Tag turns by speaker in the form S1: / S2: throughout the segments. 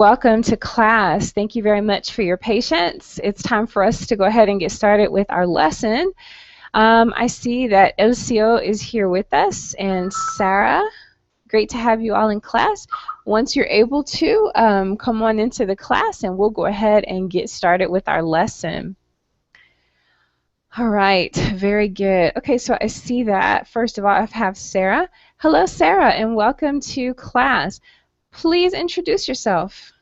S1: Welcome to class. Thank you very much for your patience. It's time for us to go ahead and get started with our lesson. I see that Elcio is here with us and Sarah. Great to have you all in class. Once you're able to, come on into the class and we'll go ahead and get started with our lesson. All right, very good. Okay, so I see that. First of all, I have Sarah. Hello, Sarah, and welcome to class. Please introduce yourself.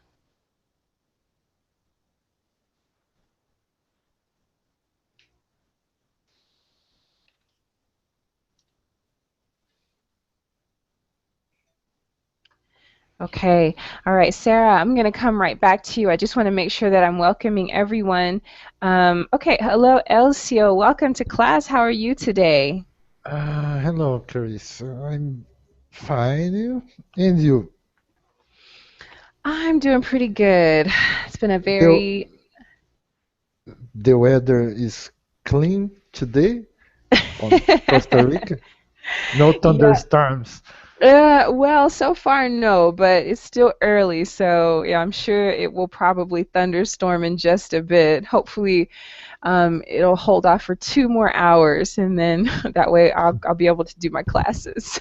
S1: Okay. All right, Sarah, I'm going to come right back to you. I just want to make sure that I'm welcoming everyone. Okay, hello, Elcio. Welcome to class. How are you today?
S2: Hello, Chris. I'm fine. And you?
S1: I'm doing pretty good. It's been a
S2: The,
S1: very
S2: the weather is clean today on Costa Rica. No
S1: yeah.
S2: thunderstorms.
S1: Well, so far no, but it's still early, so yeah, I'm sure it will probably thunderstorm in just a bit. Hopefully, it'll hold off for 2 more hours, and then that way I'll be able to do my classes.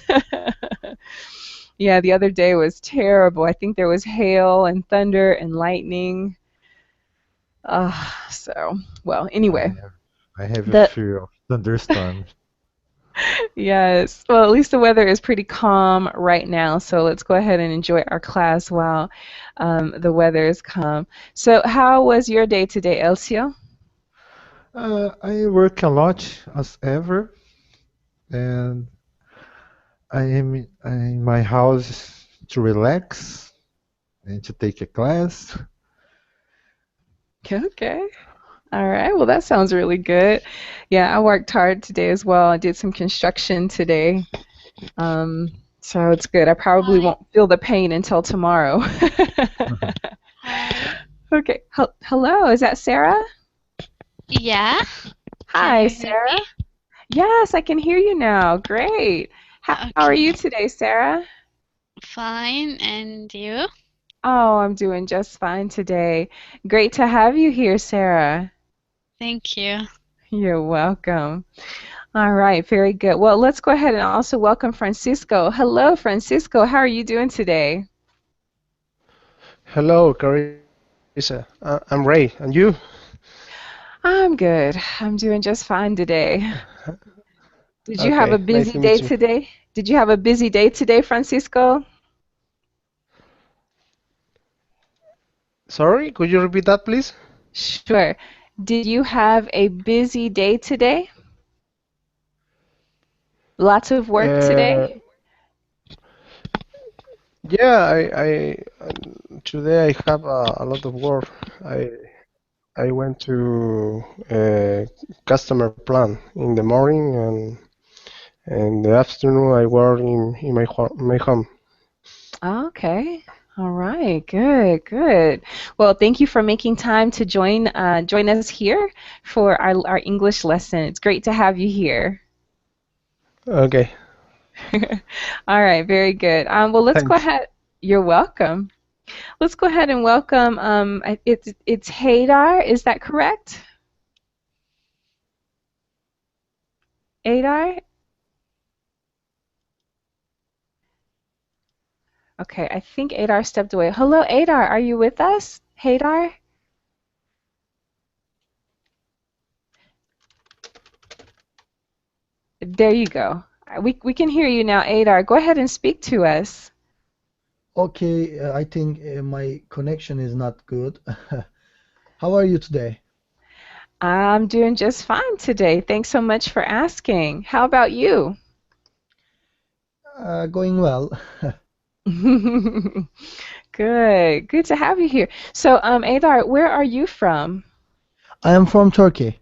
S1: Yeah, the other day was terrible. I think there was hail and thunder and lightning. So well,
S2: I
S1: anyway,
S2: have, I have a
S1: the
S2: fear of thunderstorms.
S1: yes, well, at least the weather is pretty calm right now. So let's go ahead and enjoy our class while the weather is calm. So, how was your day today, Elcio?
S2: I work a lot as ever, and I am in my house to relax and to take a class.
S1: Okay. All right. Well, that sounds really good. Yeah, I worked hard today as well. I did some construction today. Um, so it's good. I probably
S3: Hi.
S1: won't feel the pain until tomorrow.
S3: Hi.
S1: Okay. Hello, is that Sarah?
S3: Yeah. Can
S1: Hi,
S3: you hear me?
S1: Sarah. Yes, I can hear you now. Great. How are you
S3: Okay.
S1: today, Sarah?
S3: Fine. And you?
S1: Oh, I'm doing just fine today. Great to have you here, Sarah.
S3: Thank you.
S1: You're welcome. All right, very good. Well, let's go ahead and also welcome Francisco. Hello, Francisco. How are you doing today?
S4: Hello, Carissa. I'm Ray, and you?
S1: I'm good. I'm doing just fine today. Did you have
S4: Okay,
S1: a
S4: nice to
S1: busy
S4: meet
S1: day
S4: you.
S1: today? Did you have a busy day today, Francisco?
S4: Sorry, could you repeat that, please?
S1: Sure. Did you have a busy day today? Lots of work
S4: Uh,
S1: today?
S4: yeah, today I have a lot of work. I I went to customer plan in the morning and the afternoon I work in my home.
S1: Okay. All right. Good, good. Well, thank you for making time to join us here for our English lesson. It's great to have you here.
S4: Okay,
S1: All right, very good. Well, let's go
S4: thanks.
S1: ahead. You're welcome. Let's go ahead and welcome. It's Haydar. Is that correct? Adar? Okay, I think Adar stepped away. Hello, Adar. Are you with us? Haydar? There you go. We can hear you now, Adar. Go ahead and speak to us.
S5: Okay, I think my connection is not good. How are you today?
S1: I'm doing just fine today. Thanks so much for asking. How about you?
S5: Going well.
S1: Good. Good to have you here. So, Adar, where are you from?
S5: I am from Turkey.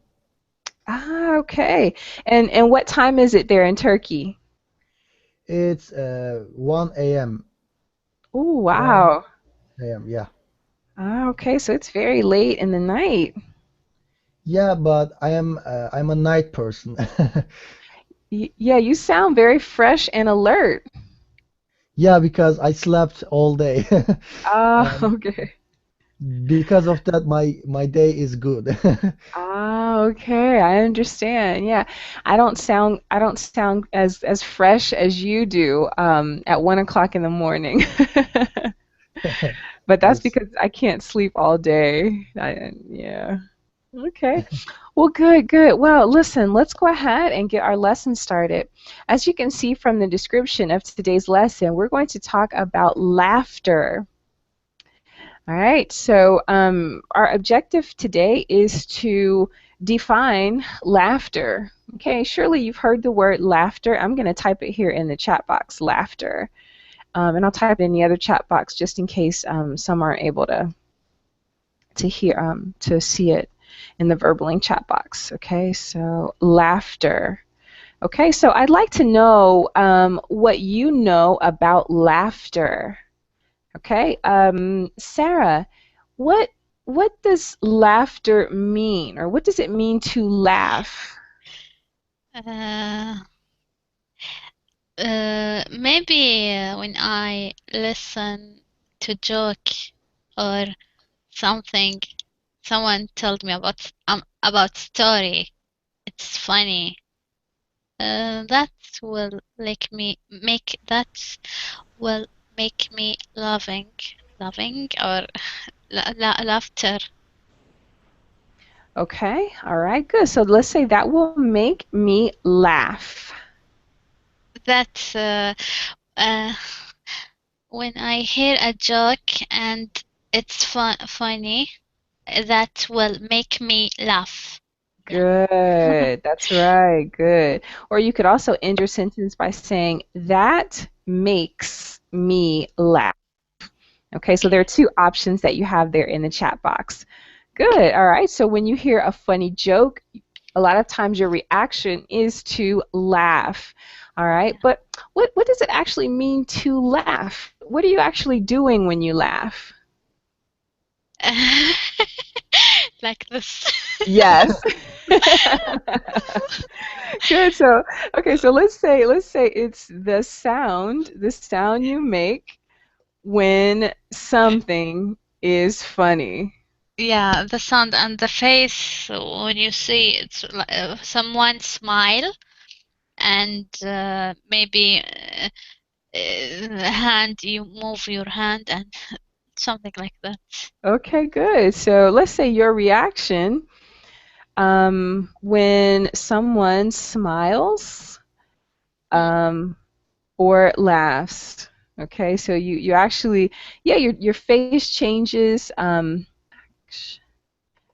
S1: Ah, okay. And what time is it there in Turkey?
S5: It's 1 a.m.
S1: Oh,
S5: 1 a.m. Yeah.
S1: Ah, okay. So it's very late in the night.
S5: Yeah, but I'm a night person.
S1: Yeah, you sound very fresh and alert.
S5: Yeah, because I slept all day.
S1: Ah,
S5: And
S1: okay.
S5: because of that, my day is good.
S1: Ah, okay. I understand. Yeah, I don't sound as fresh as you do at 1 o'clock in the morning. But that's
S5: Yes.
S1: because I can't sleep all day. Yeah. Okay. Well, good, good. Well, listen, let's go ahead and get our lesson started. As you can see from the description of today's lesson, we're going to talk about laughter. All right. So, our objective today is to define laughter. Okay. Surely you've heard the word laughter. I'm going to type it here in the chat box, laughter. And I'll type it in the other chat box just in case some aren't able to see it in the verbaling chat box. Okay, so laughter. Okay, so I'd like to know what you know about laughter. Okay, Sarah, what what does laughter mean, or what does it mean to laugh?
S3: Uh, Maybe when I listen to joke or something, someone told me about story. It's funny. That will will make me loving or laughter.
S1: Okay, all right, good. So let's say that will make me laugh.
S3: That uh, when I hear a joke and it's funny, that will make me laugh. Yeah.
S1: Good. That's right. Good. Or you could also end your sentence by saying, that makes me laugh. Okay, so there are two options that you have there in the chat box. Good. All right. So when you hear a funny joke, a lot of times your reaction is to laugh. All right. But what does it actually mean to laugh? What are you actually doing when you laugh?
S3: Like this.
S1: Yes. Good. So, okay, so let's say it's the sound you make when something is funny.
S3: Yeah, the sound and the face when you see it's like someone smile and maybe hand you move your hand and something like that.
S1: Okay, good. So let's say your reaction when someone smiles um, or laughs. Okay, so you actually, yeah, your face changes.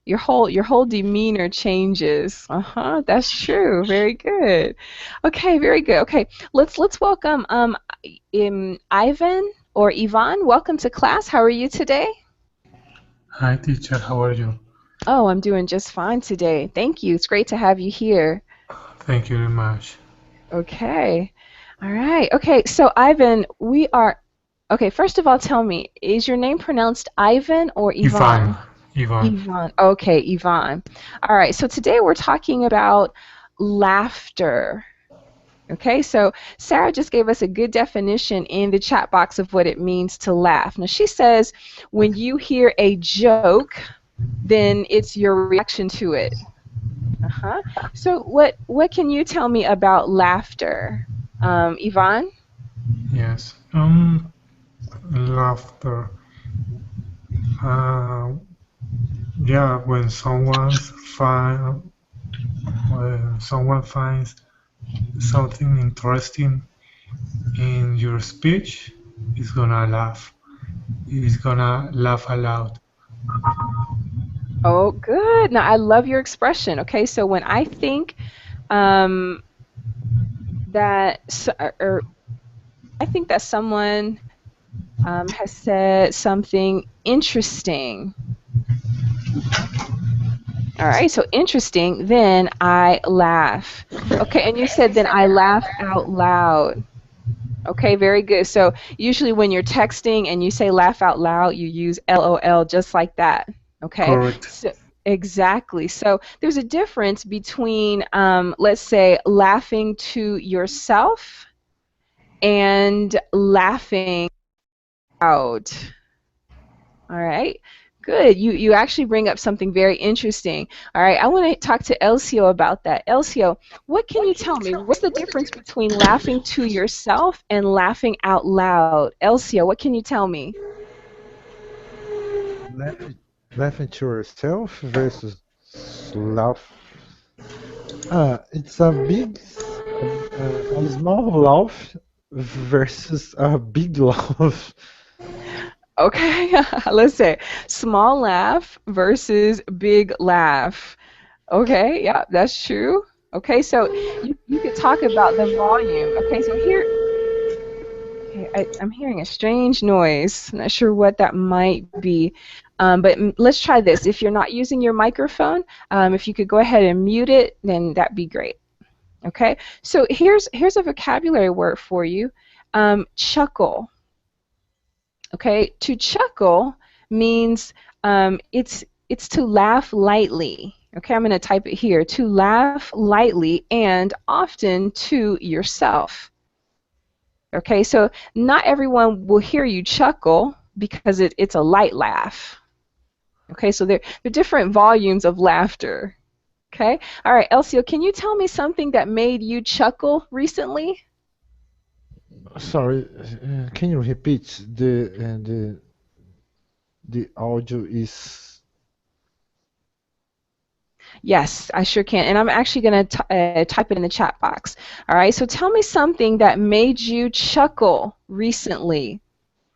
S1: Your whole demeanor changes. Uh-huh, that's true. Very good. Okay, very good. Okay, let's welcome Ivan or Ivan. Welcome to class. How are you today?
S6: Hi teacher, how are you?
S1: Oh, I'm doing just fine today. Thank you. It's great to have you here.
S6: Thank you very much.
S1: Okay. All right. Okay, so Ivan, okay, first of all, tell me, is your name pronounced Ivan or
S6: Ivan.
S1: Ivan?
S6: Ivan.
S1: Yvonne. Okay, Yvonne. All right, so today we're talking about laughter. Okay, so Sarah just gave us a good definition in the chat box of what it means to laugh. Now, she says when you hear a joke, then it's your reaction to it. Uh-huh. So what can you tell me about laughter? Yvonne?
S6: Yes. Laughter. Uh, yeah, when someone finds something interesting in your speech, is gonna laugh. Is gonna laugh aloud.
S1: Oh, good. Now, I love your expression. Okay, so when I think um, that, or I think that someone has said something interesting. All right, so interesting, then I laugh. Okay, and you said then I laugh out loud. Okay, very good. So usually when you're texting and you say laugh out loud, you use LOL just like that. Okay,
S6: Correct.
S1: so exactly. So there's a difference between, let's say, laughing to yourself and laughing out. All right. Good. You actually bring up something very interesting. All right. I want to talk to Elcio about that. Elcio, what can you tell me? What's the difference between laughing to yourself and laughing out loud? Elcio, what can you tell me?
S2: Laughing to yourself versus laugh. It's a small laugh versus a big laugh.
S1: Okay. Let's say small laugh versus big laugh. Okay. Yeah, that's true. Okay. So you could talk about the volume. Okay. So here. Okay, I'm hearing a strange noise. I'm not sure what that might be. But let's try this. If you're not using your microphone, if you could go ahead and mute it, then that'd be great. Okay, so here's a vocabulary word for you. Chuckle. Okay, to chuckle means it's to laugh lightly. Okay, I'm going to type it here. To laugh lightly and often to yourself. Okay, so not everyone will hear you chuckle because it's a light laugh. Okay, so there are different volumes of laughter. Okay, all right, Elcio, can you tell me something that made you chuckle recently?
S2: Sorry, can you repeat the audio is
S1: Yes, I sure can. And I'm actually going to type it in the chat box. All right, so tell me something that made you chuckle recently.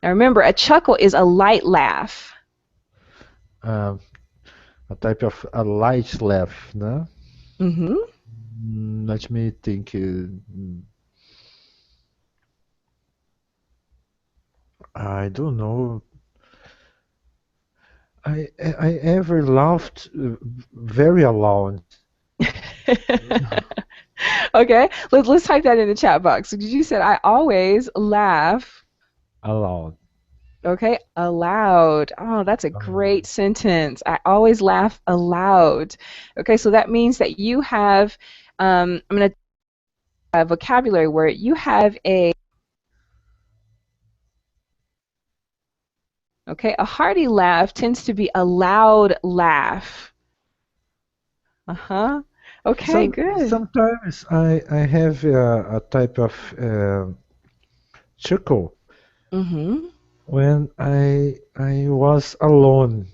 S1: Now remember, a chuckle is a light laugh.
S2: a type of a light laugh, no?
S1: Mm-hmm.
S2: Let me think. I don't know. I ever laughed very alone.
S1: Okay, let's type that in the chat box. So you said I always laugh.
S2: Alone.
S1: Okay, aloud. Oh, that's a great sentence. I always laugh aloud. Okay, so that means that you have, I'm going to a vocabulary word. You have a hearty laugh tends to be a loud laugh. Uh-huh. Okay, good.
S2: Sometimes I have a type of chuckle
S1: Mm-hmm.
S2: when I was alone,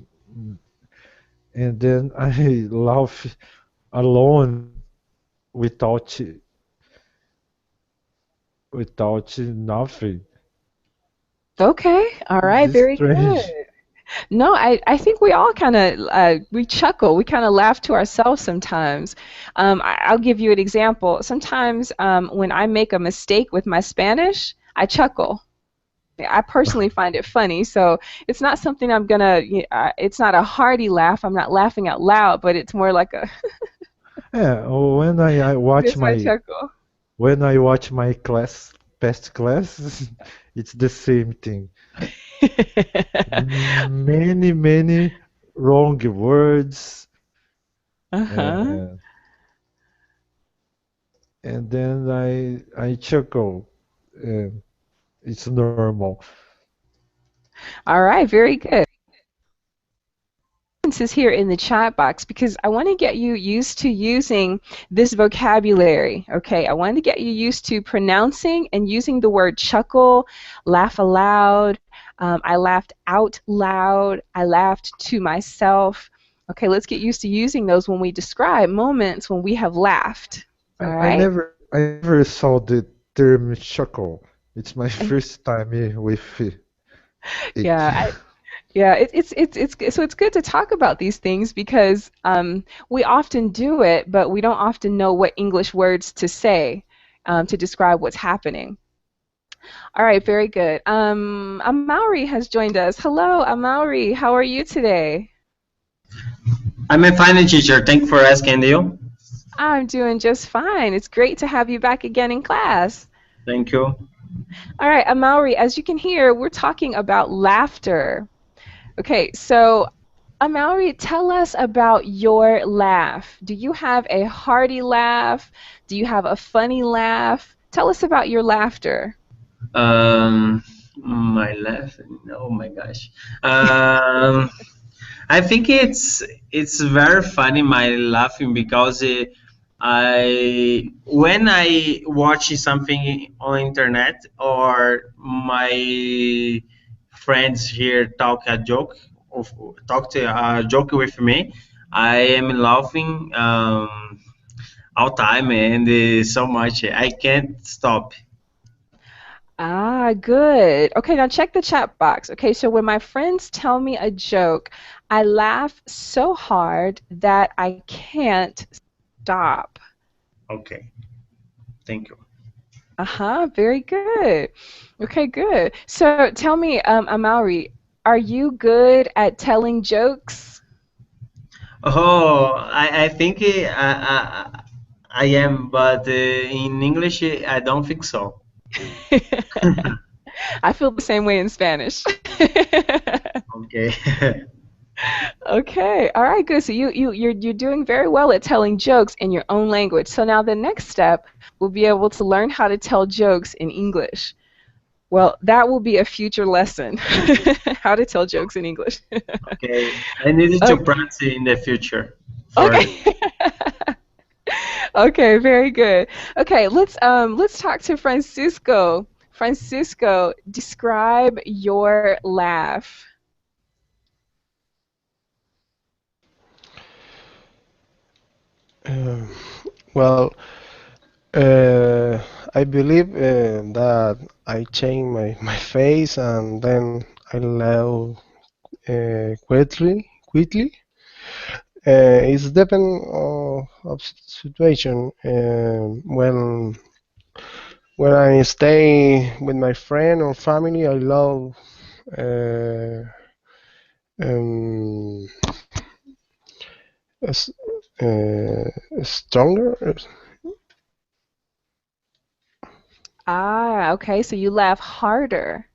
S2: and then I laugh alone without nothing.
S1: Okay, all right,
S2: This is
S1: very good.
S2: strange.
S1: No, I think we all kind of we chuckle. We kind of laugh to ourselves sometimes. I'll give you an example. Sometimes when I make a mistake with my Spanish, I chuckle. I personally find it funny, so it's not something I'm gonna. It's not a hearty laugh. I'm not laughing out loud, but it's more like a.
S2: Yeah, when I watch
S1: It's my
S2: my
S1: chuckle.
S2: past class, it's the same thing. Many wrong words,
S1: Uh-huh.
S2: and then I chuckle. Uh, it's normal.
S1: All right, very good. Is here in the chat box because I want to get you used to using this vocabulary. Okay, I want to get you used to pronouncing and using the word chuckle, laugh aloud. I laughed out loud. I laughed to myself. Okay, let's get used to using those when we describe moments when we have laughed. All
S2: I
S1: right.
S2: never saw the term chuckle. It's my first time with it.
S1: Yeah. Yeah, so it's good to talk about these things because we often do it, but we don't often know what English words to say to describe what's happening. All right, very good. Amaury has joined us. Hello, Amaury. How are you today?
S7: I'm a fine teacher. Thank you for asking, you.
S1: I'm doing just fine. It's great to have you back again in class.
S7: Thank you.
S1: All right, Amaury, as you can hear, we're talking about laughter. Okay, so Amaury, tell us about your laugh. Do you have a hearty laugh? Do you have a funny laugh? Tell us about your laughter.
S7: Um, my left. Oh my gosh. I think it's very funny my laughing because I when I watch something on internet or my friends here talk a joke of talk to a joke with me, I am laughing all time and so much I can't stop.
S1: Ah, good. Okay, now check the chat box. Okay, so when my friends tell me a joke, I laugh so hard that I can't stop.
S7: Okay, thank you.
S1: Uh-huh, very good. Okay, good. So tell me, Amaury, are you good at telling jokes?
S7: Oh, I think I am, but in English, I don't think so.
S1: I feel the same way in Spanish.
S7: Okay.
S1: Okay, all right, good. So you're doing very well at telling jokes in your own language. So now the next step will be able to learn how to tell jokes in English. Well, that will be a future lesson, how to tell jokes in English.
S7: Okay. I needed to
S1: Okay.
S7: practice in the future for
S1: Okay. Okay, very good. Okay, let's talk to Francisco. Francisco, describe your laugh.
S4: Uh, well, uh, I believe that I change my face and then I laugh quickly. It's depend of situation. When I stay with my friend or family, I love uh, um, s- stronger,
S1: Ah, okay, so you laugh harder.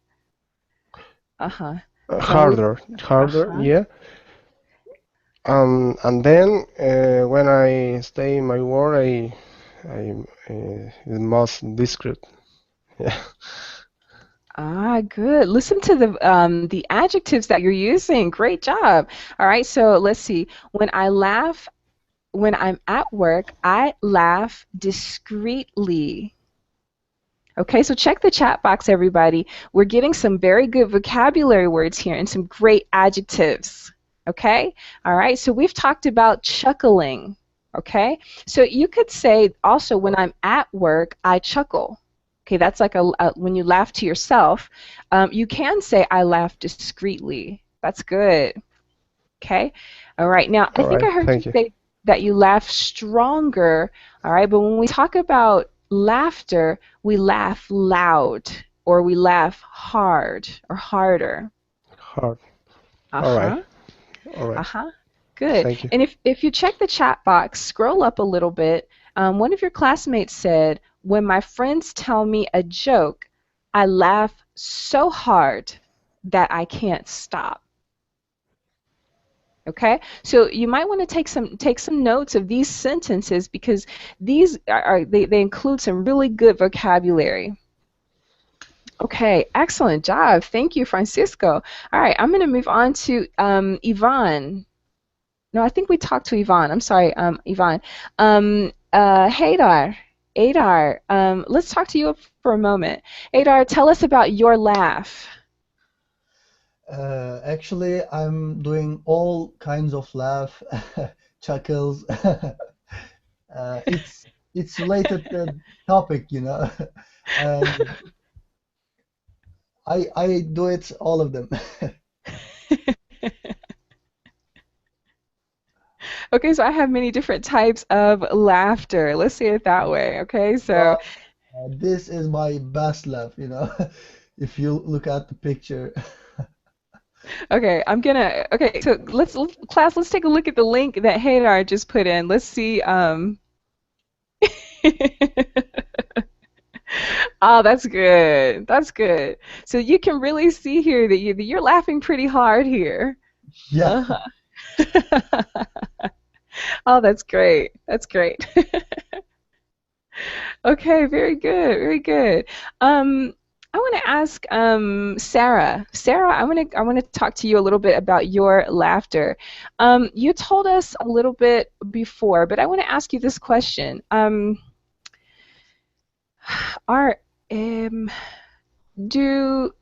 S1: Uh-huh. So,
S4: harder,
S1: uh-huh.
S4: yeah. And then when I stay in my work, I is most discreet. Yeah.
S1: Ah, good. Listen to the adjectives that you're using. Great job. All right, so let's see. When I laugh, when I'm at work, I laugh discreetly. Okay, so check the chat box, everybody. We're getting some very good vocabulary words here and some great adjectives. Okay, all right, so we've talked about chuckling. Okay, so you could say also when I'm at work, I chuckle. Okay, that's like when you laugh to yourself. You can say I laugh discreetly. That's good. Okay, all right. Now, I
S4: All
S1: think
S4: right.
S1: I heard you
S4: Thank you.
S1: say that you laugh stronger. All right, but when we talk about laughter, we laugh loud or we laugh hard or harder.
S4: Hard. All right.
S1: Uh-huh.
S4: All right.
S1: Uh-huh. Good.
S4: Thank you.
S1: And if you check the chat box, scroll up a little bit. One of your classmates said, "When my friends tell me a joke, I laugh so hard that I can't stop." Okay, so you might want to take some notes of these sentences because these they include some really good vocabulary. Okay, excellent job. Thank you, Francisco. All right, I'm going to move on to Yvonne. No, I think we talked to Yvonne. I'm sorry, Yvonne. Hadar, Adar, let's talk to you for a moment. Adar, tell us about your laugh.
S5: Actually, I'm doing all kinds of laugh, chuckles. It's related to topic, you know, and I do it all of them.
S1: Okay, so I have many different types of laughter. Let's say it that way. Okay, so
S5: Well, this is my best laugh, you know, if you look at the picture.
S1: okay, okay, so class, let's take a look at the link that Hadar just put in. Let's see. Oh, that's good. That's good. So you can really see here that you're laughing pretty hard here.
S5: Yeah.
S1: Uh-huh. Oh, that's great. That's great. Okay, very good. Very good. Um, I want to ask Sarah. Sarah, I want to talk to you a little bit about your laughter. You told us a little bit before, but I want to ask you this question. Are do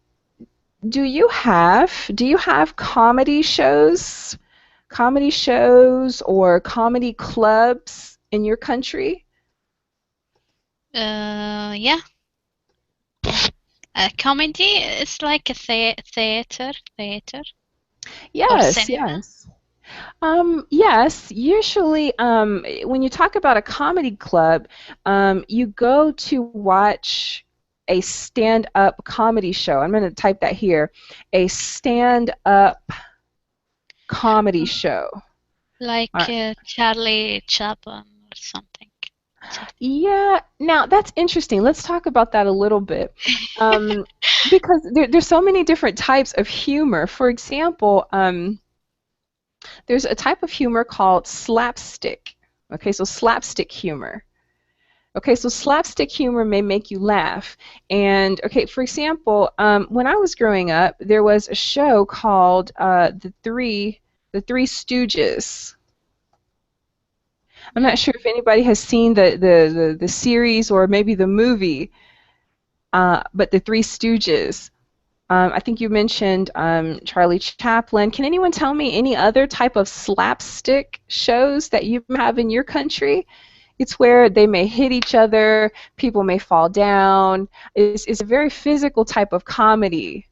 S1: do you have comedy shows or comedy clubs in your country?
S3: Yeah. Comedy is like a theater or
S1: Yes,
S3: cinema.
S1: yes. Yes, usually when you talk about a comedy club, you go to watch a stand-up comedy show. I'm going to type that here. A stand-up comedy show.
S3: Like
S1: All right.
S3: Charlie Chaplin or something.
S1: Yeah, now that's interesting. Let's talk about that a little bit. Because there's so many different types of humor. For example, there's a type of humor called slapstick. Okay, so slapstick humor. Okay, so slapstick humor may make you laugh. And okay, for example, when I was growing up, there was a show called The Three Stooges. I'm not sure if anybody has seen the series or maybe the movie, but The Three Stooges. I think you mentioned Charlie Chaplin. Can anyone tell me any other type of slapstick shows that you have in your country? It's where they may hit each other, people may fall down. It's a very physical type of comedy,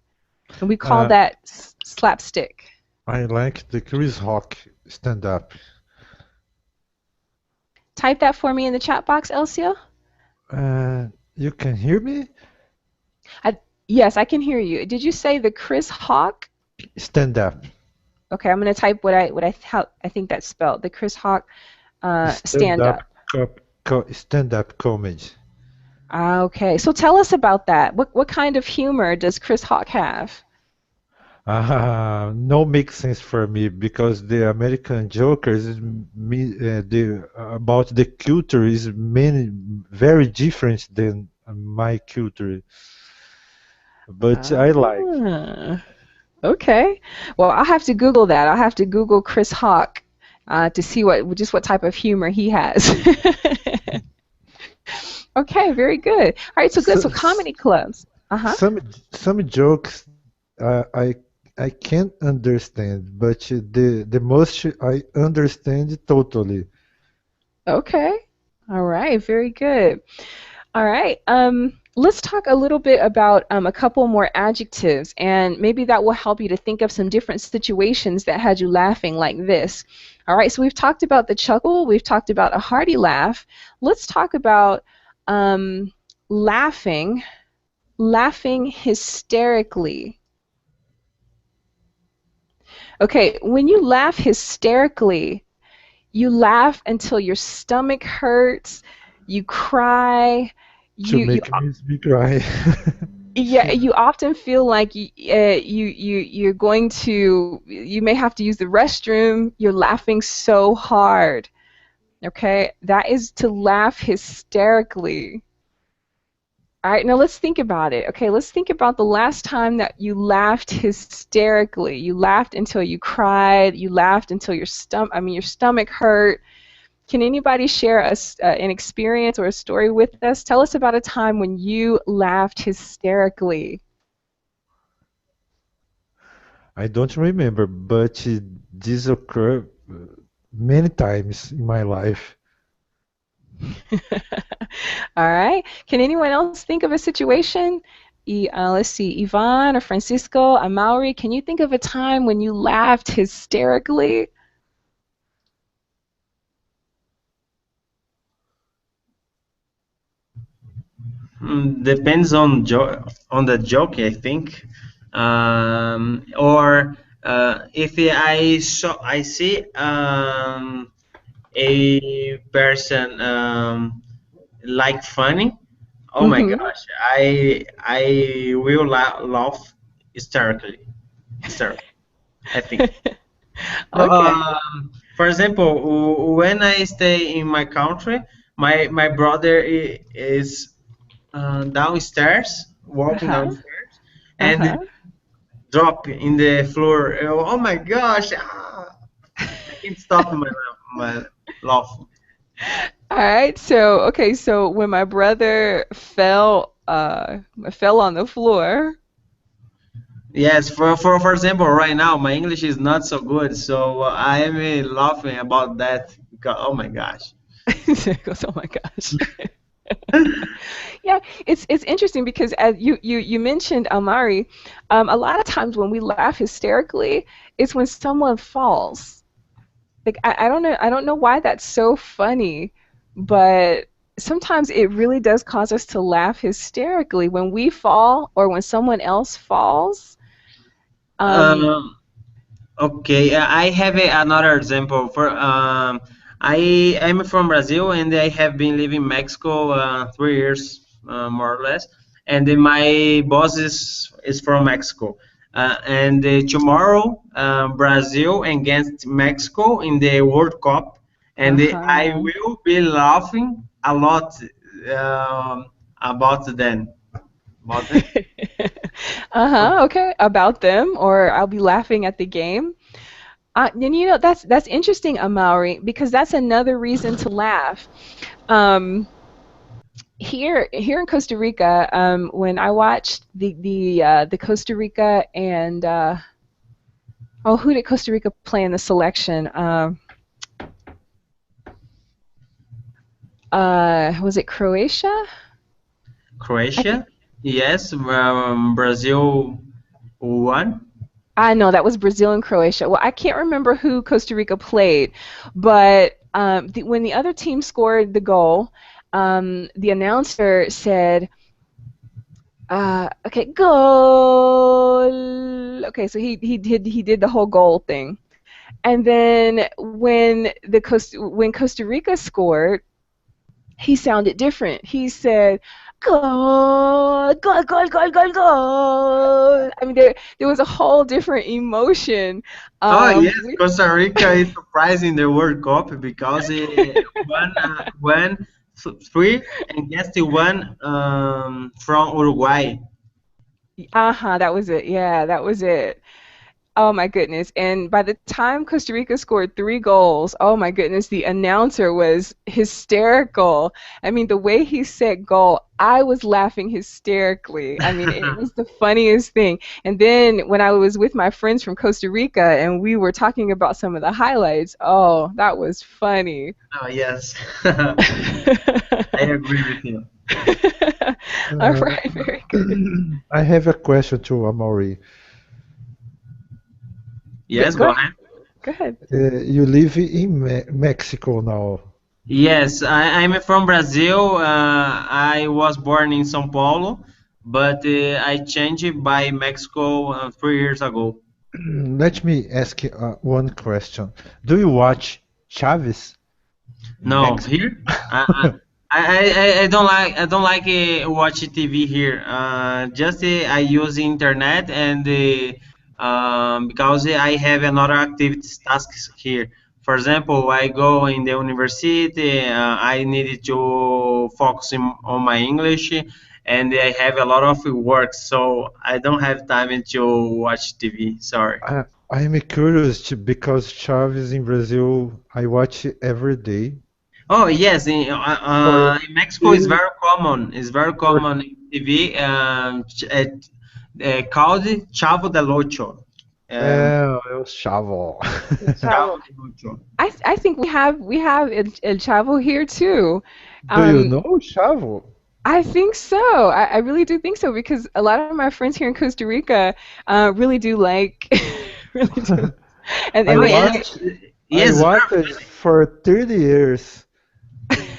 S1: and we call that slapstick.
S2: I like the Chris Rock stand-up.
S1: Type that for me in the chat box, Elcio.
S2: You can hear me?
S1: Yes, I can hear you. Did you say the Chris Rock?
S2: Stand-up.
S1: Okay, I'm going to type how I think that's spelled. The Chris Rock stand-up.
S2: Stand-up comedy.
S1: Okay, so tell us about that. What kind of humor does Chris Rock have?
S2: No makes sense for me because the American jokers about the culture is very different than my culture. But I like.
S1: Okay. Well, I'll have to Google that. I'll have to Google Chris Rock to see what type of humor he has. Okay, very good. All right, so good. So comedy clubs.
S2: Some jokes I can't understand, but the most I understand totally.
S1: Okay. All right, very good. All right. Let's talk a little bit about a couple more adjectives, and maybe that will help you to think of some different situations that had you laughing like this. All right, so we've talked about the chuckle, we've talked about a hearty laugh. Let's talk about laughing hysterically. Okay, when you laugh hysterically, you laugh until your stomach hurts, you cry.
S2: To make me cry.
S1: Yeah, you often feel like you may have to use the restroom. You're laughing so hard. Okay, that is to laugh hysterically. All right, now let's think about it. Okay, let's think about the last time that you laughed hysterically. You laughed until you cried. You laughed until your stomach hurt. Can anybody share an experience or a story with us? Tell us about a time when you laughed hysterically.
S2: I don't remember, but this occurred many times in my life.
S1: All right. Can anyone else think of a situation? Let's see, Yvonne or Francisco, Amaury, can you think of a time when you laughed hysterically?
S7: Depends on the joke, I think. Or if I see a person like funny, oh my gosh, I will laugh hysterically, I think.
S1: Okay.
S7: For example, when I stay in my country, my brother is downstairs walking
S1: Uh-huh.
S7: downstairs,
S1: Uh-huh.
S7: and drop in the floor. Oh my gosh! Ah, I can't stop my laugh.
S1: All right. So, okay, so when my brother fell on the floor.
S7: Yes, for example, right now my English is not so good, so I am laughing about that because oh my gosh.
S1: He goes, oh my gosh. Yeah, it's interesting because as you mentioned Amari, a lot of times when we laugh hysterically, it's when someone falls. Like I don't know why that's so funny, but sometimes it really does cause us to laugh hysterically when we fall or when someone else falls. Um,
S7: Um, okay, I have another example. I'm from Brazil and I have been living in Mexico 3 years more or less, and then my boss is from Mexico. And tomorrow, Brazil against Mexico in the World Cup, and I
S1: uh-huh.
S7: will be laughing a lot um, about them. About them.
S1: Uh-huh, okay, about them, or I'll be laughing at the game. And that's interesting, Amaury, because that's another reason to laugh. Um, here in Costa Rica, when I watched the Costa Rica and oh, who did Costa Rica play in the selection? Was it Croatia? I think
S7: Croatia, yes. Brazil won.
S1: I know that was Brazil and Croatia. Well, I can't remember who Costa Rica played, but when the other team scored the goal, the announcer said, "Okay, goal." Okay, so he did the whole goal thing, and then when Costa Rica scored, he sounded different. He said, "Goal, goal, goal, goal, goal, goal." I mean, there was a whole different emotion.
S7: Oh yes,
S1: We,
S7: Costa Rica is surprising the World Cup because it won 3 against the one from Uruguay.
S1: uh-huh, that was it. Yeah, that was it. Oh my goodness. And by the time Costa Rica scored 3 goals, oh my goodness, the announcer was hysterical. I mean, the way he said goal, I was laughing hysterically. I mean, it was the funniest thing. And then when I was with my friends from Costa Rica and we were talking about some of the highlights, oh, that was funny.
S7: Oh yes, I
S1: All
S7: agree with you.
S2: Uh,
S1: right, very good.
S2: I have a question to Amaury.
S7: Yes,
S1: Go
S7: go
S1: ahead.
S7: ahead.
S1: Go ahead.
S2: You live in Mexico now.
S7: Yes, I'm from Brazil. I was born in São Paulo, but I changed by Mexico 3 years ago.
S2: Let me ask you one question. Do you watch Chaves in
S7: No,
S2: Mexico?
S7: here I don't like watch TV here. Just I use internet and because I have another activities tasks here. For example, I go in the university. I needed to focus on my English, and I have a lot of work, so I don't have time to watch TV. Sorry.
S2: I'm curious because Chaves in Brazil, I watch it every day.
S7: Oh yes,
S2: For
S7: in Mexico it's
S2: 30,
S7: very common. It's very
S2: for
S7: common in TV. Called Chavo del Ocho.
S2: El Chavo.
S7: Chavo
S1: Chavo.
S7: del Ocho.
S1: I think we have El Chavo here too.
S2: Do you
S1: Um,
S2: know Chavo?
S1: I think so. I really do think so because a lot of my friends here in Costa Rica really do like really do, and
S2: I
S7: Oh
S1: and they and
S7: yes,
S2: watch I
S7: yes,
S2: watched it for 30 years.
S1: they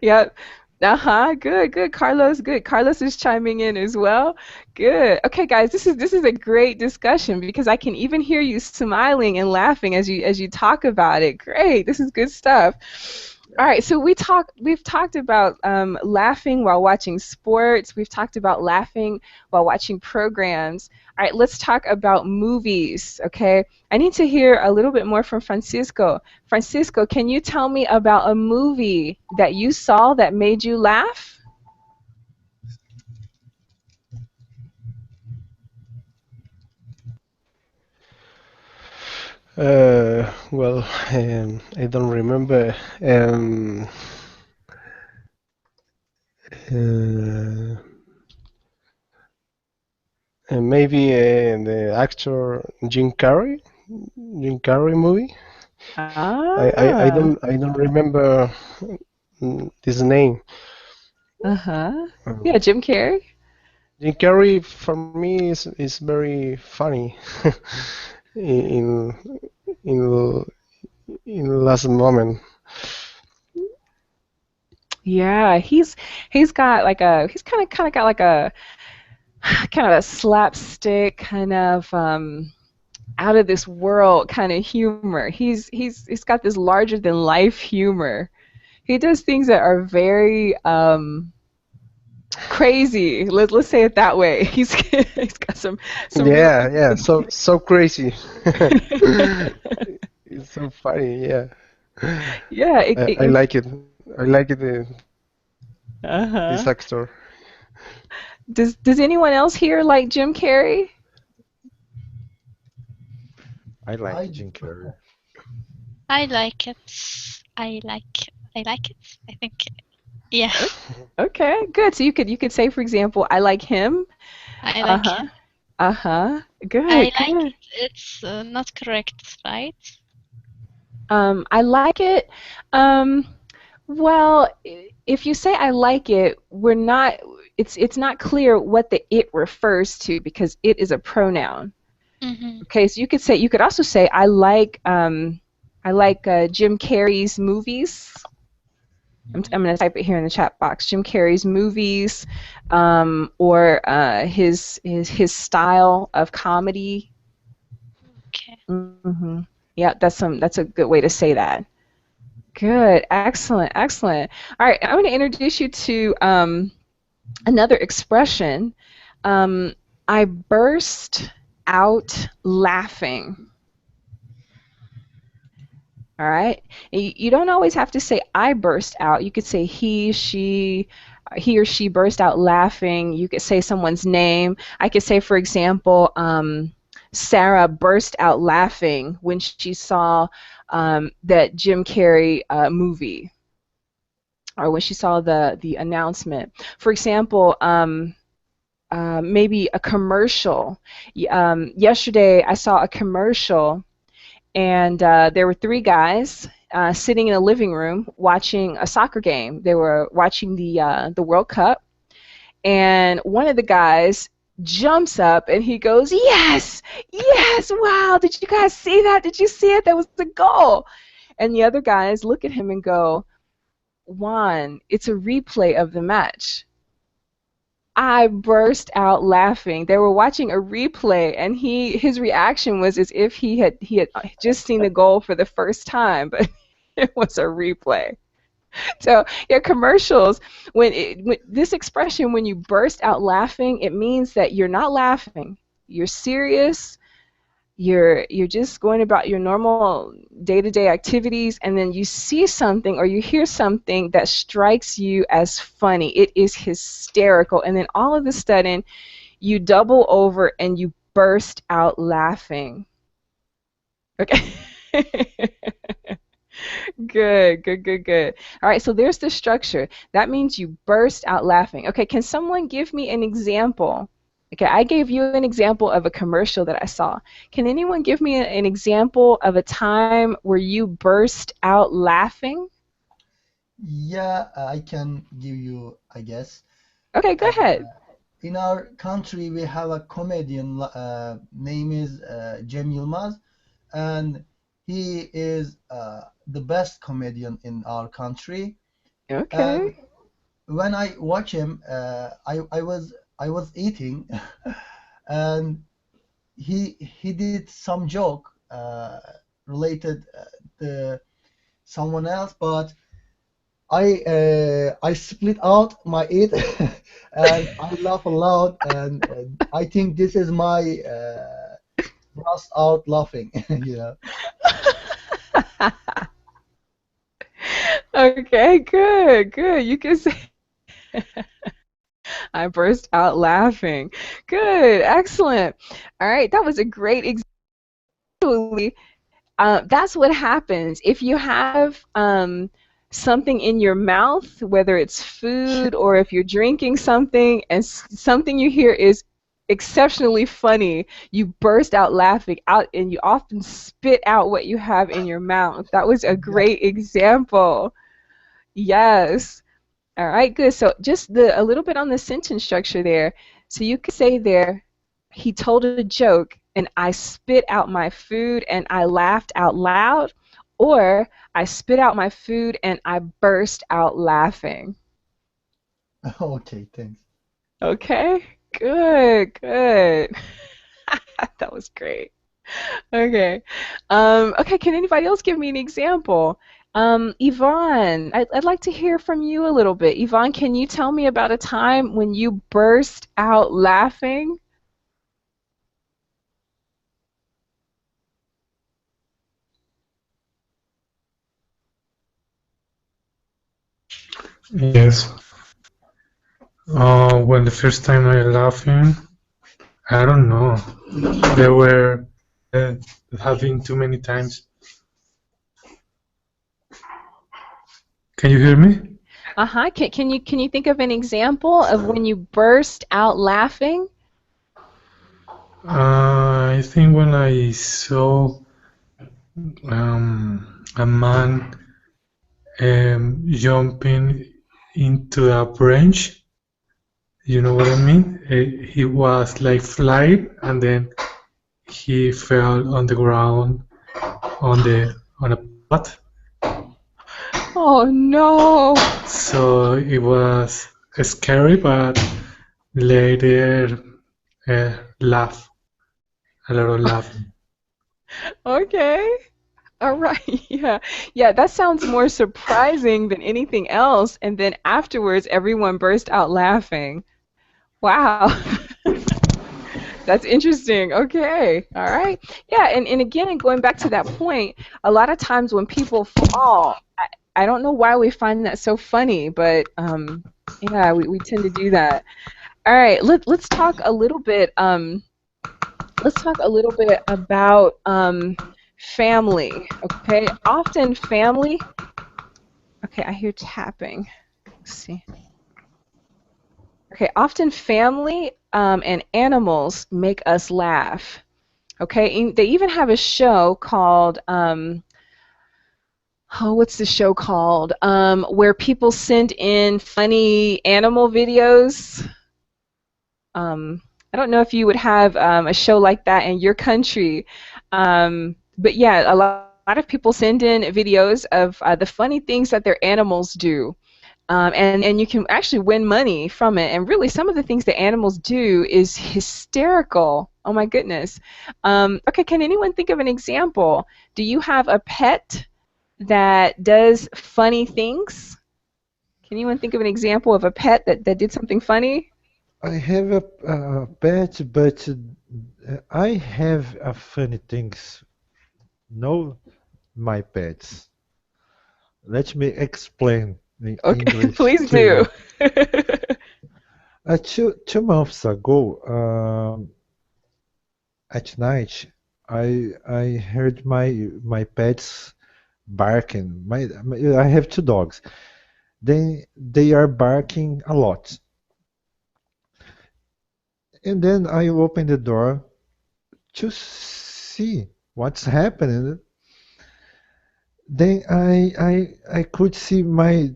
S1: Yep. Uh-huh. Good, good. Carlos, good. Carlos is chiming in as well. Good. Okay, guys, this is a great discussion because I can even hear you smiling and laughing as you talk about it. Great. This is good stuff. All right, so we've talked about laughing while watching sports. We've talked about laughing while watching programs. All right, let's talk about movies, okay? I need to hear a little bit more from Francisco. Francisco, can you tell me about a movie that you saw that made you laugh?
S4: Well, I don't remember. Uh, Maybe the actor Jim Carrey, Jim Carrey movie.
S1: Ah.
S4: I don't remember his name.
S1: Uh-huh. Yeah,
S4: Um,
S1: Jim Carrey.
S4: Jim Carrey for me is very funny in in in last moment.
S1: Yeah, he's got like a he's kind of got like a kind of a slapstick kind of out of this world kind of humor. He's got this larger than life humor. He does things that are very crazy. Let's say it that way. He's got some really
S4: Yeah, yeah, so crazy. It's so funny, yeah.
S1: yeah.
S4: I like it. I like it, this
S1: Uh-huh.
S4: actor.
S1: Does anyone else here like Jim Carrey?
S2: I like
S5: I
S2: Jim Carrey.
S3: I like it. I like it. I think. Yeah,
S1: Okay, good. So you could say, for example, I like him.
S3: I like
S1: Uh-huh.
S3: him.
S1: Uh-huh.
S3: I
S1: Good,
S3: like
S1: good.
S3: it. It's not correct, right?
S1: I like it. Um, well, if you say I like it, it's not clear what the it refers to because it is a pronoun.
S3: Mm-hmm.
S1: Okay, so you could also say I like Jim Carrey's movies. I'm going to type it here in the chat box. Jim Carrey's movies, or his style of comedy.
S3: Okay.
S1: Hmm. Yeah, that's a good way to say that. Good, excellent, excellent. All right, I'm going to introduce you to another expression. Um, I burst out laughing. All right. You don't always have to say I burst out. You could say he or she burst out laughing. You could say someone's name. I could say, for example, Sarah burst out laughing when she saw that Jim Carrey movie, or when she saw the announcement. For example, maybe a commercial. Yesterday, I saw a commercial and there were three guys sitting in a living room watching a soccer game. They were watching the World Cup, and one of the guys jumps up and he goes, "Yes, yes! Wow! Did you guys see that? Did you see it? That was the goal!" And the other guys look at him and go, "Juan, it's a replay of the match." I burst out laughing. They were watching a replay, and his reaction was as if he had just seen the goal for the first time, but it was a replay. So yeah, commercials. When this expression, when you burst out laughing, it means that you're not laughing. You're serious. You're just going about your normal day-to-day activities, and then you see something or you hear something that strikes you as funny. It is hysterical, and then all of a sudden you double over and you burst out laughing. Okay. Good, good, good, good. All right, so there's the structure. That means you burst out laughing. Okay, can someone give me an example? Okay, I gave you an example of a commercial that I saw. Can anyone give me an example of a time where you burst out laughing?
S5: Yeah, I can give you, I guess.
S1: Okay, go ahead.
S5: In our country, we have a comedian, name is Cem Yılmaz, and he is the best comedian in our country. And
S1: Okay.
S5: when I watch him, I was eating, and he did some joke related to someone else, but I split out my eat and I laugh aloud, and I think this is my burst out laughing, you know.
S1: Okay, good, good. You can say I burst out laughing. Good, excellent. All right, that was a great example. That's what happens if you have something in your mouth, whether it's food or if you're drinking something, and something you hear is exceptionally funny, you burst out laughing out, and you often spit out what you have in your mouth. That was a
S5: Yeah.
S1: great example. Yes. All right, good. So just a little bit on the sentence structure there. So you could say there, he told a joke and I spit out my food and I laughed out loud, or I spit out my food and I burst out laughing.
S5: Okay, thanks.
S1: Okay, good, good. That was great. Okay. Okay, can anybody else give me an example? Yvonne, I'd like to hear from you a little bit. Yvonne, can you tell me about a time when you burst out laughing?
S6: Yes. When the first time I laughing, I don't know. There were having too many times. Can you hear me?
S1: Uh-huh. Can you think of an example of when you burst out laughing?
S6: I think when I saw a man jumping into a branch. You know what I mean? He was like flying, and then he fell on the ground on a path.
S1: Oh no.
S6: So it was scary, but later laugh a lot of laughing.
S1: Okay. All right. Yeah. Yeah, that sounds more surprising than anything else. And then afterwards, everyone burst out laughing. Wow. That's interesting. Okay. All right. Yeah. And again, going back to that point, a lot of times when people fall, I don't know why we find that so funny, but yeah, we tend to do that. All right. Let's talk a little bit. Let's talk a little bit about family. Okay. Often family. Okay, I hear tapping. Let's see. Okay, often family and animals make us laugh. Okay, they even have a show called, oh, what's the show called? Where people send in funny animal videos. I don't know if you would have a show like that in your country, but yeah, a lot of people send in videos of the funny things that their animals do. And you can actually win money from it. And really, some of the things that animals do is hysterical. Oh my goodness. Okay, can anyone think of an example? Do you have a pet that does funny things? Can anyone think of an example of a pet that did something funny?
S2: I have a pet, but I have funny things. No, my pets. Let me explain in
S1: Okay,
S2: English
S1: please
S2: to
S1: do.
S2: you. Two months ago, at night, I heard my pets barking. I have two dogs. They are barking a lot. And then I opened the door to see what's happening. Then I could see my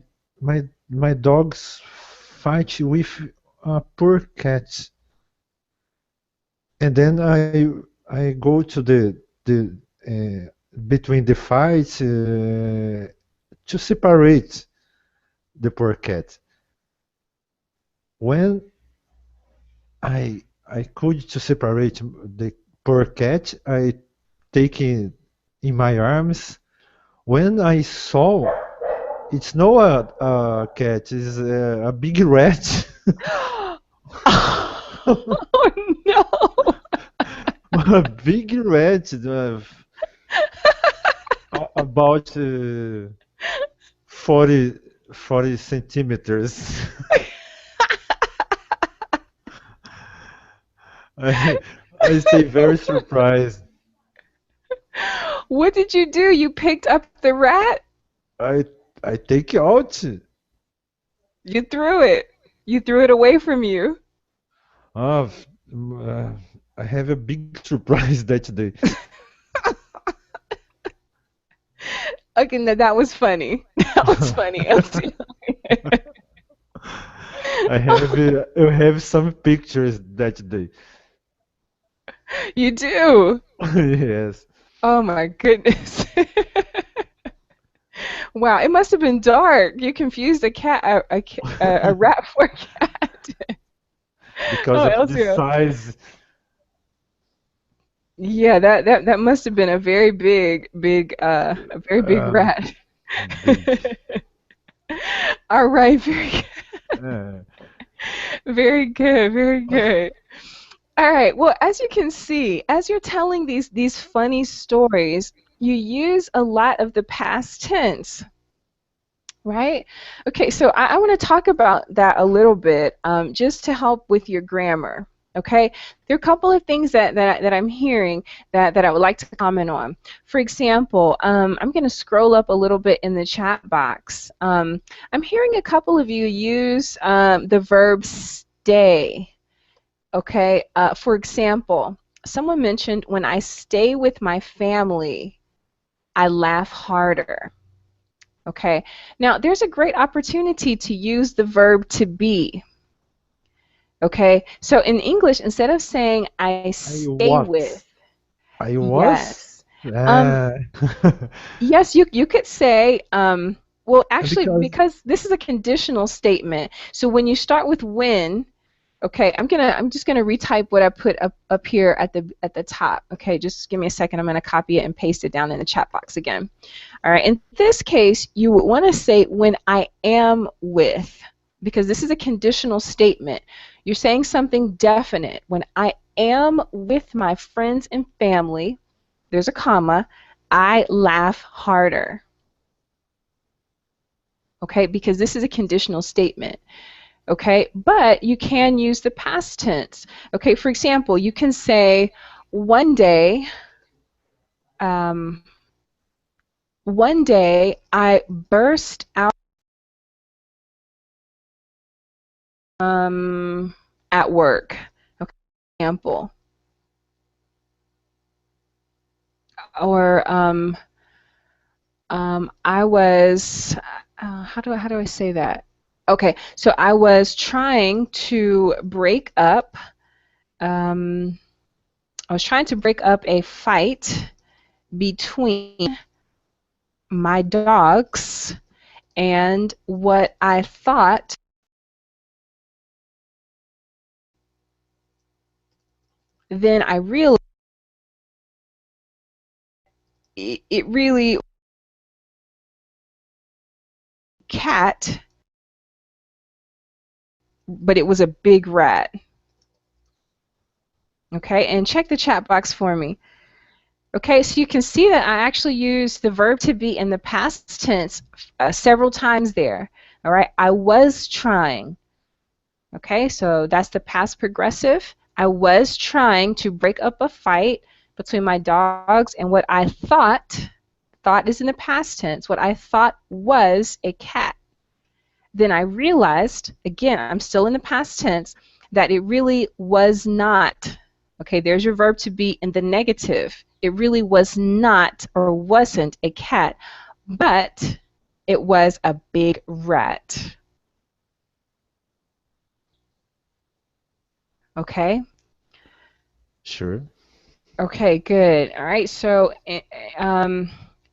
S2: dogs fight with a poor cat. And then I go to the between the fights to separate the poor cat. When I could to separate the poor cat, I take it in my arms. When I saw it's not a cat, it's a big rat.
S1: Oh no.
S2: A big rat about 40 centimeters. I, I stay very surprised.
S1: What did you do? You picked up the rat?
S2: I I take out.
S1: You threw it. You threw it away from you.
S2: Ah, I have a big surprise that day.
S1: Okay, no, that was funny. That was funny.
S2: I have some pictures that day.
S1: You do.
S2: Yes.
S1: Oh my goodness. Wow, it must have been dark. You confused a rat for a cat.
S2: Because
S1: Oh,
S2: of the
S1: Elsie.
S2: size.
S1: Yeah, that must have been a very a very big
S2: Um,
S1: rat.
S2: big.
S1: All right, very good.
S2: Uh,
S1: Very good, very good. All right. Well, as you can see, as you're telling these funny stories, you use a lot of the past tense, right? Okay, so I want to talk about that a little bit, just to help with your grammar. Okay, there are a couple of things that I'm hearing that I would like to comment on. For example, I'm going to scroll up a little bit in the chat box. I'm hearing a couple of you use the verb stay. Okay, for example, someone mentioned, when I stay with my family, I laugh harder. Okay, now there's a great opportunity to use the verb to be. Okay, so in English, instead of saying I
S2: I
S1: stay
S2: was.
S1: with,
S2: I was.
S1: yes. Um,
S2: Ah.
S1: yes, you could say, well, actually,
S2: Because
S1: because this is a conditional statement, so when you start with when, okay, I'm just gonna retype what I put up here at the top. Okay, just give me a second. I'm gonna copy it and paste it down in the chat box again. All right. In this case, you would want to say when I am with, because this is a conditional statement. You're saying something definite. When I am with my friends and family, there's a comma, I laugh harder. Okay, because this is a conditional statement. Okay, but you can use the past tense. Okay, for example, you can say one day, um, one day I burst out at work. Okay, example. Or I was, how do I say that? Okay, so I was trying to break up. Um, I was trying to break up a fight between my dogs and what I thought. Then I realized it really cat, but it was a big rat. Okay, and check the chat box for me. Okay, so you can see that I actually use the verb to be in the past tense several times there. All right, I was trying. Okay, so that's the past progressive. I was trying to break up a fight between my dogs and what I thought is in the past tense, what I thought was a cat. Then I realized, again, I'm still in the past tense, that it really was not. Okay, there's your verb to be in the negative. It really was not or wasn't a cat, but it was a big rat. Okay?
S2: sure.
S1: Okay, good. All right, so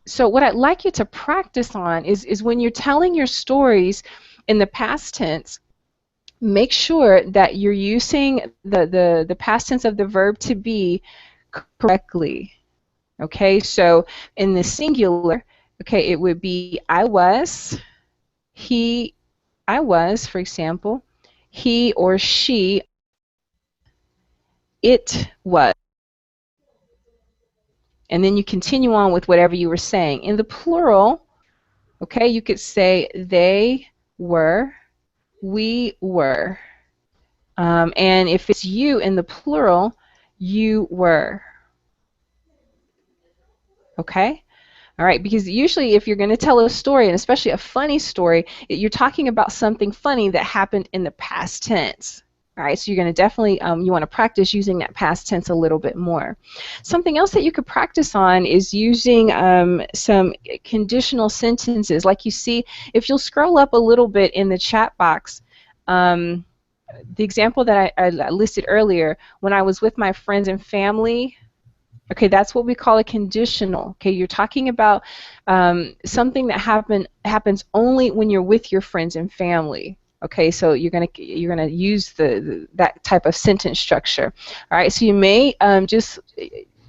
S1: so what I'd like you to practice on is when you're telling your stories in the past tense, make sure that you're using the past tense of the verb to be correctly. Okay, so in the singular, okay, it would be I was, he, I was, for example, he or she, it was. And then you continue on with whatever you were saying. In the plural, okay, you could say they were, we were. And if it's you in the plural, you were. Okay? All right, because usually if you're going to tell a story, and especially a funny story, you're talking about something funny that happened in the past tense. All right, so you're going to definitely, you want to practice using that past tense a little bit more. Something else that you could practice on is using some conditional sentences. Like you see, if you'll scroll up a little bit in the chat box, the example that I listed earlier, when I was with my friends and family, okay, that's what we call a conditional. Okay, you're talking about something that happens only when you're with your friends and family. Okay, so you're gonna use that type of sentence structure. All right, so you may just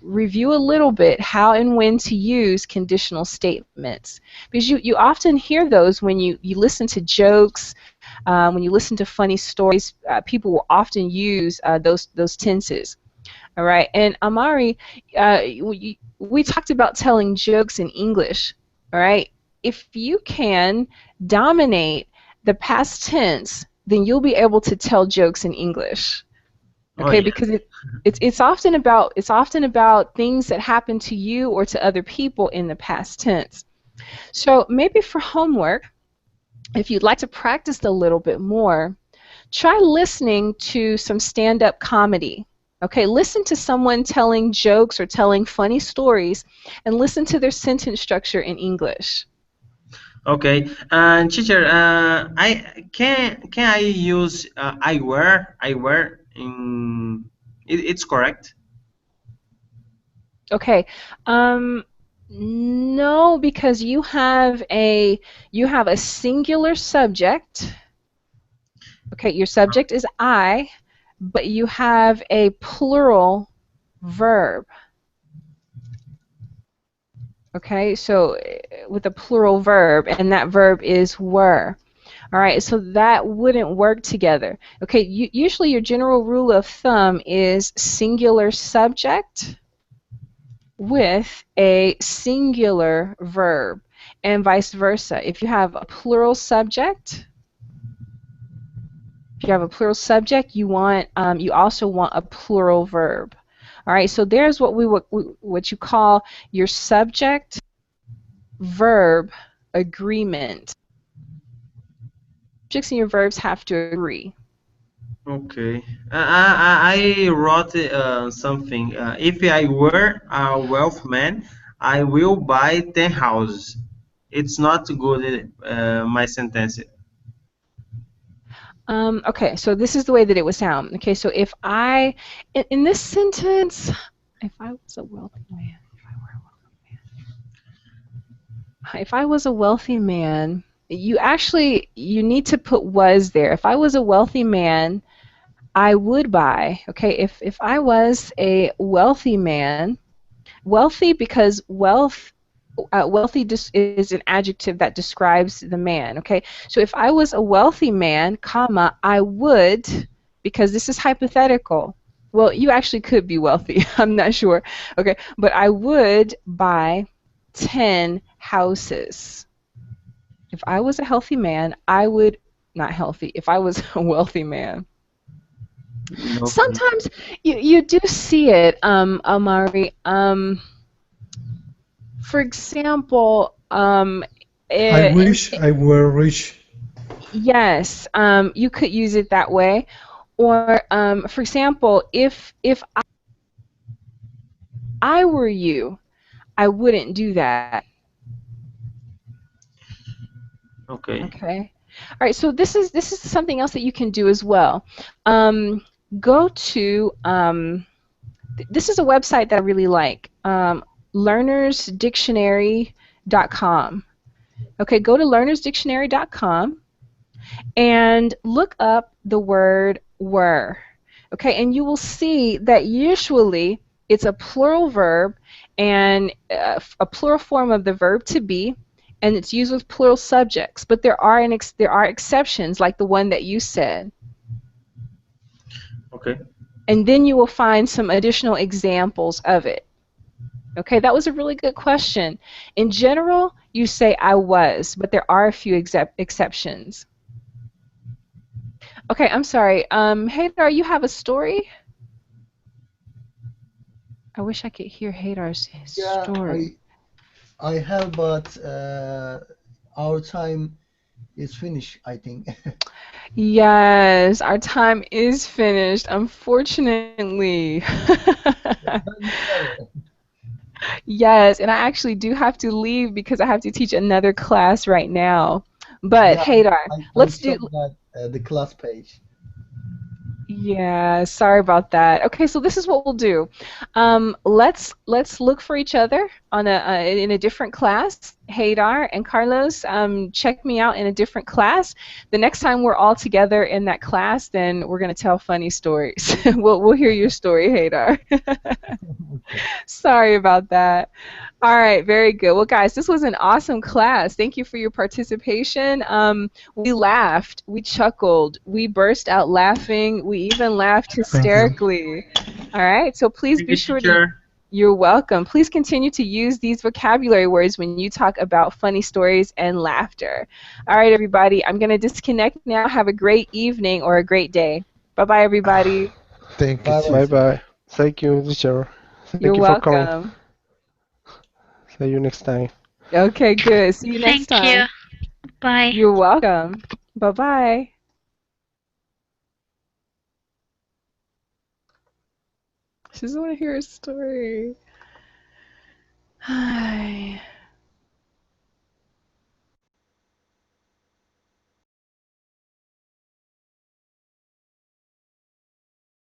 S1: review a little bit how and when to use conditional statements, because you often hear those when you listen to jokes, when you listen to funny stories. People will often use those tenses. All right, and Amari, we talked about telling jokes in English. All right, if you can dominate the past tense, then you'll be able to tell jokes in English.
S7: Oh
S1: Okay,
S7: yeah.
S1: because it's often about things that happen to you or to other people in the past tense. So maybe for homework, if you'd like to practice a little bit more, try listening to some stand-up comedy. Okay, listen to someone telling jokes or telling funny stories, and listen to their sentence structure in English.
S7: Okay, and teacher, can I use I wear in it's correct?
S1: Okay, no, because you have a singular subject. Okay, your subject is I, but you have a plural verb. Okay, so with a plural verb, and that verb is were. All right, so that wouldn't work together. Okay, usually your general rule of thumb is singular subject with a singular verb, and vice versa. If you have a plural subject, you also want a plural verb. All right, so there's what you call your subject verb agreement. Subjects and your verbs have to agree.
S7: Okay, I wrote something. If I were a wealthy man, I will buy 10 houses. It's not good, my sentence.
S1: Okay, so this is the way that it would sound. Okay, so if in this sentence, if I was a wealthy man, if I was a wealthy man, you need to put was there. If I was a wealthy man, I would buy. Okay, if I was a wealthy man, wealthy because wealthy is an adjective that describes the man. Okay, so if I was a wealthy man, comma, I would, because this is hypothetical. Well, you actually could be wealthy. I'm not sure. Okay, but I would buy 10 houses. If I was a healthy man, I would, not healthy, if I was a wealthy man.
S7: Okay.
S1: Sometimes you do see it, Amari. For example,
S6: I wish I were rich.
S1: yes, you could use it that way. Or, for example, if I were you, I wouldn't do that.
S7: Okay.
S1: Okay. All right. So this is something else that you can do as well. Go to this is a website that I really like. Learnersdictionary.com. Okay. Go to learnersdictionary.com and look up the word were. Okay, and you will see that usually it's a plural verb and a plural form of the verb to be, and it's used with plural subjects. But there are exceptions, like the one that you said.
S7: Okay.
S1: And then you will find some additional examples of it. Okay, that was a really good question. In general, you say I was, but there are a few exceptions. Okay, I'm sorry. Haydar, you have a story? I wish I could hear Haydar's story.
S5: I have, but our time is finished, I think.
S1: Yes, our time is finished, unfortunately.
S5: Doesn't matter.
S1: Yes, and I actually do have to leave because I have to teach another class right now. But
S5: Yeah,
S1: Haydar,
S5: I
S1: let's do.
S5: saw that the class page.
S1: Yeah, sorry about that. Okay, so this is what we'll do. Let's look for each other on in a different class. Haydar and Carlos, check me out in a different class. The next time we're all together in that class, then we're gonna tell funny stories. We'll hear your story, Haydar.
S5: Okay.
S1: Sorry about that. All right, very good. Well, guys, this was an awesome class. Thank you for your participation. We laughed, we chuckled, we burst out laughing, we even laughed
S6: Thank you.
S1: hysterically. All right, so please
S7: Thank
S1: be
S7: you,
S1: sure to.
S7: teacher.
S1: You're welcome. Please continue to use these vocabulary words when you talk about funny stories and laughter. All right, everybody, I'm going to disconnect now. Have a great evening or a great day. Bye-bye, everybody.
S2: Thank you,
S5: Bye bye.
S4: Bye
S2: teacher.
S4: bye. Thank you, teacher.
S1: You're
S4: Thank you for coming.
S1: welcome.
S4: See you next time.
S1: Okay, good. See you next
S3: Thank you.
S1: time.
S3: Bye.
S1: You're welcome. Bye-bye. She doesn't want to hear a story.